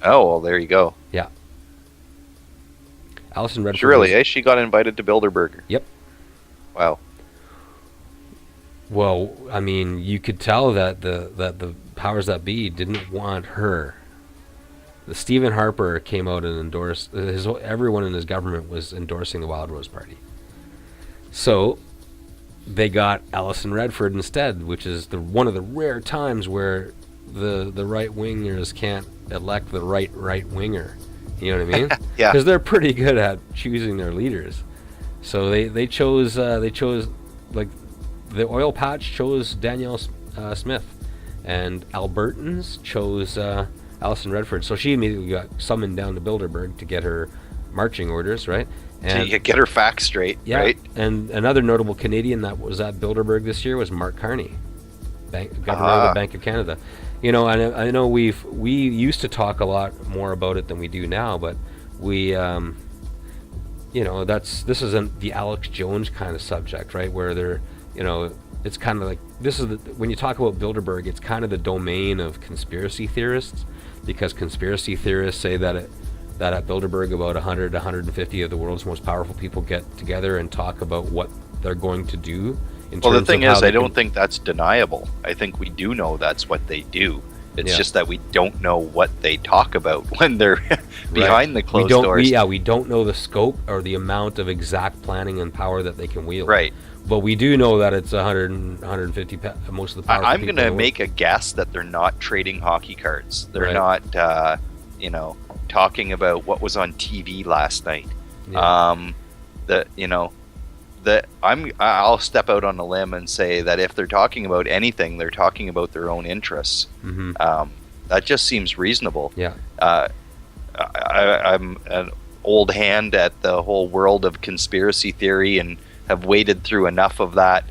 Oh, well, there you go. Yeah. Alison Redford Surely, was. eh? She got invited to Bilderberg. Yep. Wow. Well, I mean, you could tell that the powers that be didn't want her. The Stephen Harper came out and endorsed everyone in his government was endorsing the Wild Rose Party. So they got Alison Redford instead, which is one of the rare times where the right wingers can't elect the right winger. You know what I mean? Yeah. Because they're pretty good at choosing their leaders. So they chose like the oil patch chose Danielle Smith, and Albertans chose Alison Redford. So she immediately got summoned down to Bilderberg to get her marching orders, right? So you get her facts straight, Yeah, right? and another notable Canadian that was at Bilderberg this year was Mark Carney, governor of the Bank of Canada. You know, I know we used to talk a lot more about it than we do now, but we, you know, this isn't the Alex Jones kind of subject, right? Where they're, you know, it's kind of like when you talk about Bilderberg, it's kind of the domain of conspiracy theorists, because conspiracy theorists say that at Bilderberg about 100 to 150 of the world's most powerful people get together and talk about what they're going to do. Well, the thing is, I don't think that's deniable. I think we do know that's what they do. It's just that we don't know what they talk about when they're behind the closed doors. We don't know the scope or the amount of exact planning and power that they can wield. Right. But we do know that it's 100 and 150 most of the powerful I'm people. going to make a guess that they're not trading hockey cards. They're not, you know, talking about what was on TV last night. Yeah. I'll step out on a limb and say that if they're talking about anything, they're talking about their own interests. Mm-hmm. That just seems reasonable. Yeah. I'm an old hand at the whole world of conspiracy theory and have waded through enough of that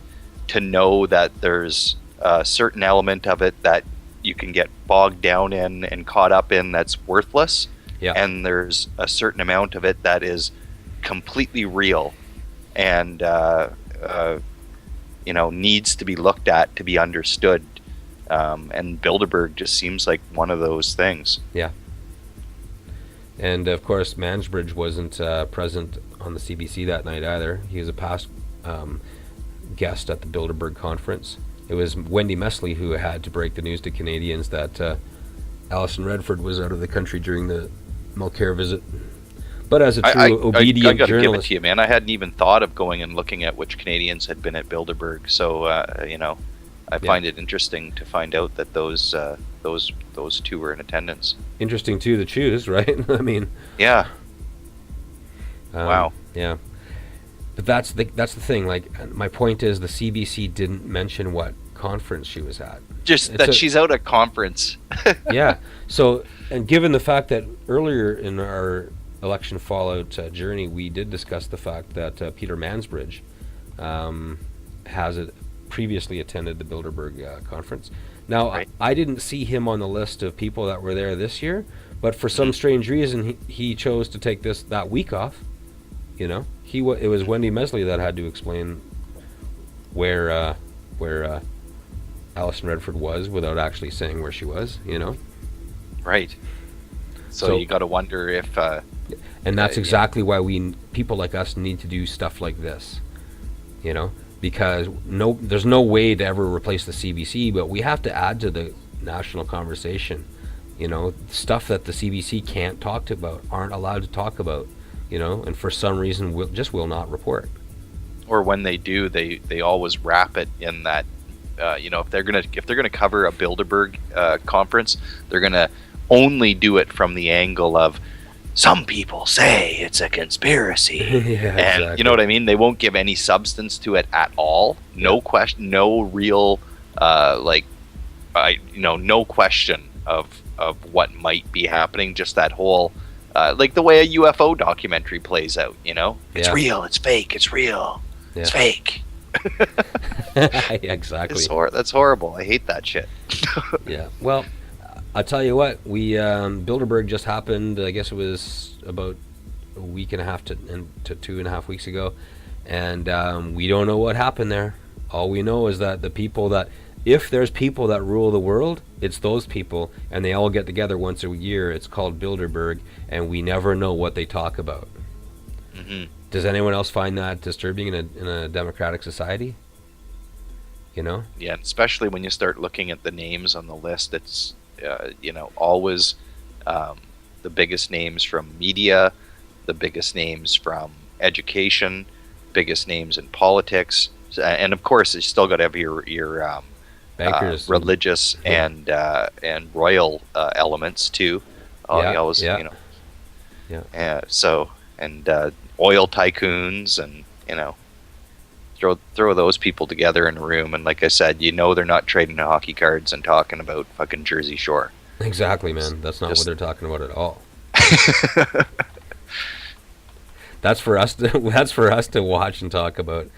to know that there's a certain element of it that you can get bogged down in and caught up in that's worthless. Yeah. And there's a certain amount of it that is completely real and you know, needs to be looked at to be understood. And Bilderberg just seems like one of those things. Yeah. And of course, Mansbridge wasn't present on the CBC that night either. He was a past guest at the Bilderberg conference. It was Wendy Mesley who had to break the news to Canadians that Alison Redford was out of the country during the Mulcair visit. But as a true obedient I gotta journalist, give it to you, man. I hadn't even thought of going and looking at which Canadians had been at Bilderberg. So you know, I find it interesting to find out that those two were in attendance. Interesting too to choose, right? I mean, yeah. Wow. Yeah. But that's the thing. Like, my point is, the CBC didn't mention what conference she was at. Just that she's out at conference. Yeah. So, and given the fact that earlier in our election fallout journey, we did discuss the fact that Peter Mansbridge has previously attended the Bilderberg conference. Now, I didn't see him on the list of people that were there this year, but for some strange reason, he chose to take that week off. You know, it was Wendy Mesley that had to explain where Alison Redford was without actually saying where she was. You know, right. So you got to wonder if. And that's exactly why people like us need to do stuff like this. You know, because there's no way to ever replace the CBC, but we have to add to the national conversation. You know, stuff that the CBC can't talk about, aren't allowed to talk about. You know, and for some reason will not report. Or when they do, they always wrap it in that. You know, if they're gonna cover a Bilderberg conference, they're gonna only do it from the angle of some people say it's a conspiracy. Yeah, and exactly. You know what I mean? They won't give any substance to it at all. No question, no real no question of what might be happening. Just that whole like the way a UFO documentary plays out, you know? It's real, it's fake, it's real. Yeah. It's fake. Exactly. That's horrible. I hate that shit. Yeah. Well, I'll tell you what, we Bilderberg just happened, I guess it was about a week and a half to 2.5 weeks ago, and we don't know what happened there. All we know is that the people that if there's people that rule the world, it's those people, and they all get together once a year. It's called Bilderberg, and we never know what they talk about. Mm-hmm. Does anyone else find that disturbing in a democratic society? You know? Yeah, especially when you start looking at the names on the list. It's always the biggest names from media, the biggest names from education, biggest names in politics, and of course, you still got to have your Bankers, religious and royal elements too. Yeah, You always, yeah. Yeah. So and oil tycoons, and throw those people together in a room, and like I said, they're not trading hockey cards and talking about fucking Jersey Shore. Exactly, man. That's not what they're talking about at all. That's for us to watch and talking about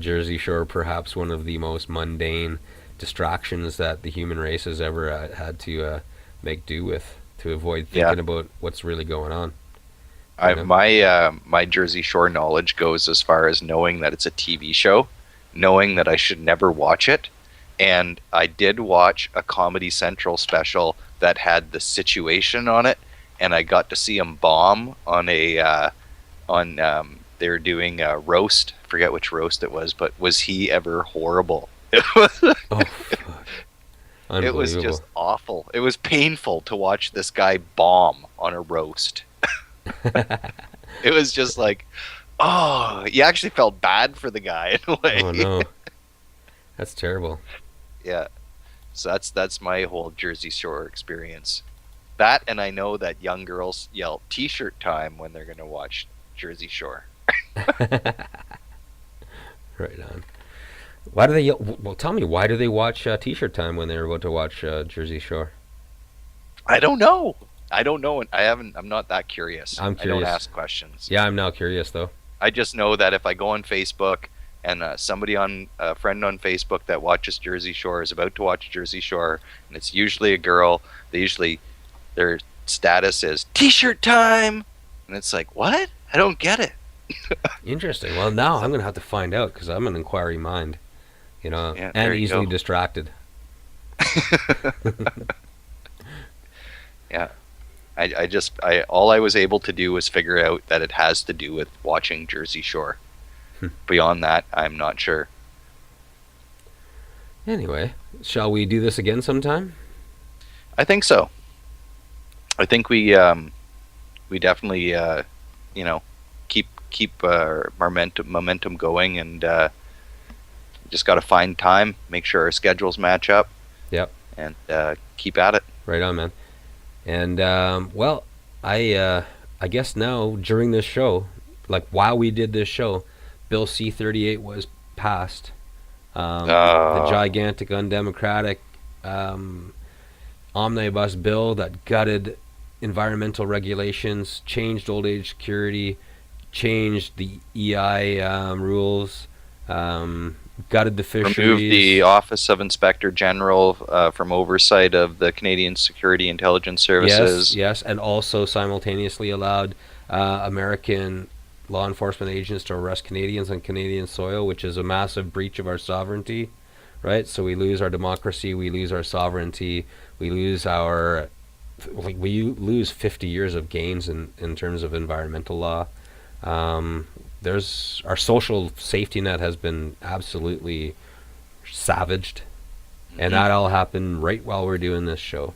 Jersey Shore, perhaps one of the most mundane distractions that the human race has ever had to make do with, to avoid thinking about what's really going on. My Jersey Shore knowledge goes as far as knowing that it's a TV show, knowing that I should never watch it, and I did watch a Comedy Central special that had The Situation on it, and I got to see him bomb on they were doing a roast. I forget which roast it was, but was he ever horrible? Oh, fuck. It was just awful. It was painful to watch this guy bomb on a roast. It was just like, oh, you actually felt bad for the guy in a way. Oh no, that's terrible. Yeah, so that's my whole Jersey Shore experience. That, and I know that young girls yell "T-shirt time" when they're going to watch Jersey Shore. Right on. Why do they yell? Well, tell me, why do they watch T-shirt time when they're about to watch Jersey Shore? I don't know. And I'm not that curious. I'm curious. I don't ask questions. Yeah, I'm now curious though. I just know that if I go on Facebook and a friend on Facebook that watches Jersey Shore is about to watch Jersey Shore, and it's usually a girl, their status is "T-shirt time," and it's like, what? I don't get it. Interesting. Well, now I'm gonna have to find out, because I'm an inquiry mind, Yeah, and you easily go. distracted. Yeah. All I was able to do was figure out that it has to do with watching Jersey Shore. Beyond that, I'm not sure. Anyway, shall we do this again sometime? I think so. I think we definitely keep our momentum going, and just got to find time, make sure our schedules match up. Yep. And keep at it. Right on, man. And well, I guess now during this show, like while we did this show, Bill C-38 was passed. The gigantic, undemocratic omnibus bill that gutted environmental regulations, changed old age security, changed the EI rules, gutted the fisheries. Removed the Office of Inspector General from oversight of the Canadian Security Intelligence Services. Yes, and also simultaneously allowed American law enforcement agents to arrest Canadians on Canadian soil, which is a massive breach of our sovereignty, right? So we lose our democracy, we lose our sovereignty, we lose 50 years of gains in terms of environmental law. There's our social safety net has been absolutely savaged, and that all happened right while we're doing this show.